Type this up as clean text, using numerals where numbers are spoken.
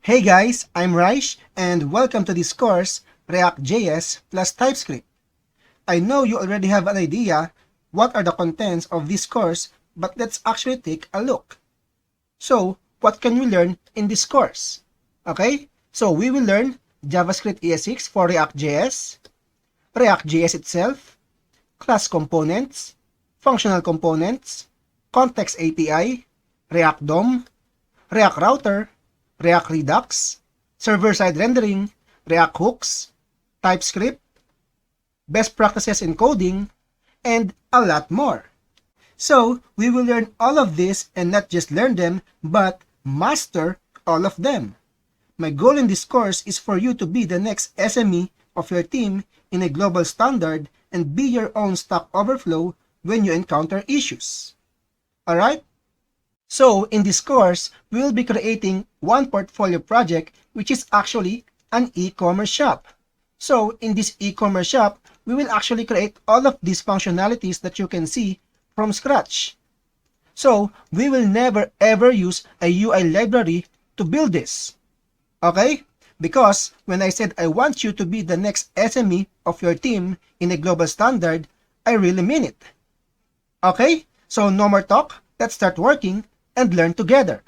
Hey guys, I'm Raish and welcome to this course, React.js plus TypeScript. I know you already have an idea what are the contents of this course, but let's actually take a look. So, what can we learn in this course? Okay, so we will learn JavaScript ES6 for React.js, React.js itself, class components, functional components, context API, React DOM, React Router, React Redux, server-side rendering, React hooks, TypeScript, best practices in coding, and a lot more. So, we will learn all of this and not just learn them, but master all of them. My goal in this course is for you to be the next SME of your team in a global standard and be your own Stack Overflow when you encounter issues. Alright? So, in this course, we will be creating one portfolio project which is actually an e-commerce shop. So, in this e-commerce shop, we will actually create all of these functionalities that you can see from scratch. So, we will never ever use a UI library to build this. Okay? Because when I said I want you to be the next SME of your team in a global standard, I really mean it. Okay? So, no more talk. Let's start working and learn together.